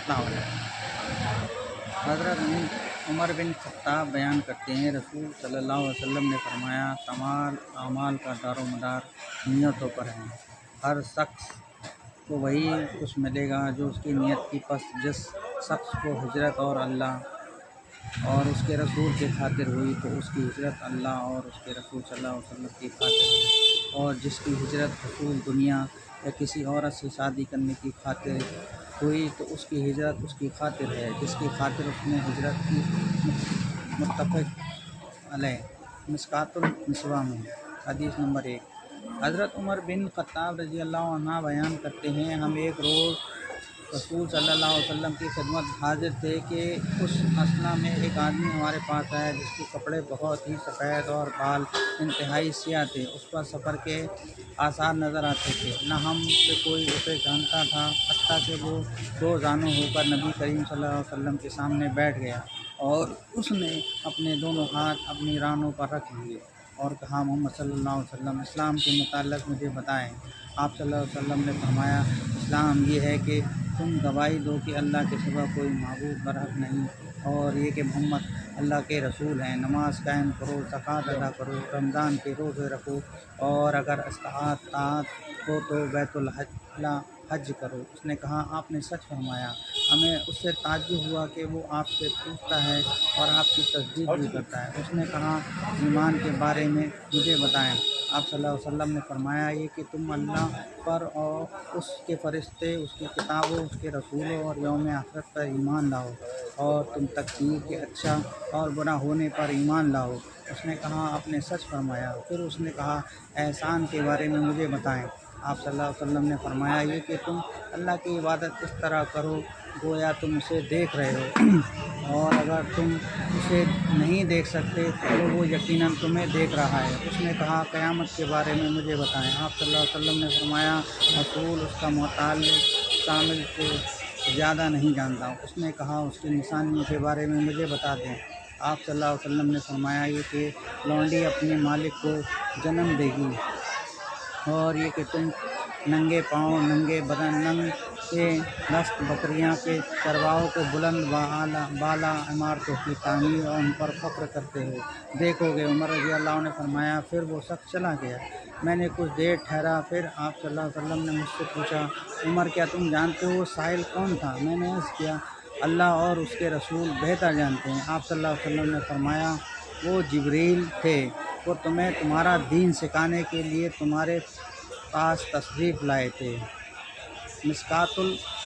السلام علیکم۔ حضرت عمر بن خطاب بیان کرتے ہیں، رسول صلی اللہ علیہ وسلم نے فرمایا، تمام اعمال کا دار و مدار نیتوں پر ہے۔ ہر شخص کو وہی کچھ ملے گا جو اس کی نیت کی، پس جس شخص کو ہجرت اور اللہ اور اس کے رسول کی خاطر ہوئی تو اس کی ہجرت اللہ اور اس کے رسول صلی اللہ علیہ وسلم کی خاطر ہے، اور جس کی ہجرت حصول دنیا یا کسی عورت سے شادی کرنے کی خاطر ہوئی تو اس کی ہجرت اس کی خاطر ہے جس کی خاطر اس نے ہجرت کی۔ متفق علیہ۔ مشکوٰۃ المصباح میں حدیث نمبر 1۔ حضرت عمر بن خطاب رضی اللہ عنہ بیان کرتے ہیں، ہم ایک روز رسول صلی اللہ علیہ وسلم کی خدمت حاضر تھے کہ اس اثنا میں ایک آدمی ہمارے پاس آیا جس کے کپڑے بہت ہی سفید اور بال انتہائی سیاہ تھے۔ اس پر سفر کے آثار نظر آتے تھے، نہ ہم سے کوئی اسے جانتا تھا، حتیٰ کہ وہ دو زانو ہو کر نبی کریم صلی اللہ علیہ وسلم کے سامنے بیٹھ گیا اور اس نے اپنے دونوں ہاتھ اپنی رانوں پر رکھ لیے اور کہا، محمد صلی اللہ علیہ وسلم، اسلام کے متعلق مجھے بتائیں۔ آپ صلی اللہ علیہ وسلم نے فرمایا، اسلام یہ ہے کہ تم گواہی دو کہ اللہ کے سوا کوئی معبود برحق نہیں، اور یہ کہ محمد اللہ کے رسول ہیں، نماز قائم کرو، زکوٰۃ ادا کرو، رمضان کے روزے رکھو، اور اگر طاقت ہو تو بیت الحج کرو۔ اس نے کہا، آپ نے سچ فرمایا۔ ہمیں اس سے تعجب ہوا کہ وہ آپ سے پوچھتا ہے اور آپ کی تصدیق بھی کرتا ہے۔ اس نے کہا، ایمان کے بارے میں مجھے بتائیں۔ آپ صلی اللہ علیہ وسلم نے فرمایا، یہ کہ تم اللہ پر اور اس کے فرشتے، اس کی کتابوں، اس کے رسولوں اور یوم آخرت پر ایمان لاؤ، اور تم تقدیر کے اچھا اور برا ہونے پر ایمان لاؤ۔ اس نے کہا، آپ نے سچ فرمایا۔ پھر اس نے کہا، احسان کے بارے میں مجھے بتائیں۔ آپ صلی اللہ علیہ وسلم نے فرمایا، یہ کہ تم اللہ کی عبادت اس طرح کرو گویا تم اسے دیکھ رہے ہو، اور اگر تم اسے نہیں دیکھ سکتے تو وہ یقیناً تمہیں دیکھ رہا ہے۔ اس نے کہا، قیامت کے بارے میں مجھے بتائیں۔ آپ صلی اللہ علیہ وسلم نے فرمایا، رسول اس کا متعلق شامل سے زیادہ نہیں جانتا۔ اس نے کہا، اس کی نشانیوں کے بارے میں مجھے بتا دیں۔ آپ صلی اللہ علیہ وسلم نے فرمایا، یہ کہ لونڈی اپنے مالک کو جنم دے گی، اور یہ کہ تم ننگے پاؤں، ننگے بدن، ننگے دست بکریاں کے چرواہوں کو بلند بالا عمارتوں کی تعمیر اور ان پر فخر کرتے ہو دیکھو گے۔ عمر رضی اللہ عنہ نے فرمایا، پھر وہ شخص چلا گیا۔ میں نے کچھ دیر ٹھہرا، پھر آپ صلی اللہ علیہ وسلم نے مجھ سے پوچھا، عمر، کیا تم جانتے ہو وہ سائل کون تھا؟ میں نے عرض کیا، اللہ اور اس کے رسول بہتر جانتے ہیں۔ آپ صلی اللہ علیہ وسلم نے فرمایا، وہ جبریل تھے، وہ تمہیں تمہارا دین سکھانے کے لیے تمہارے پاس تشریف لائے تھے۔ مشکوٰۃ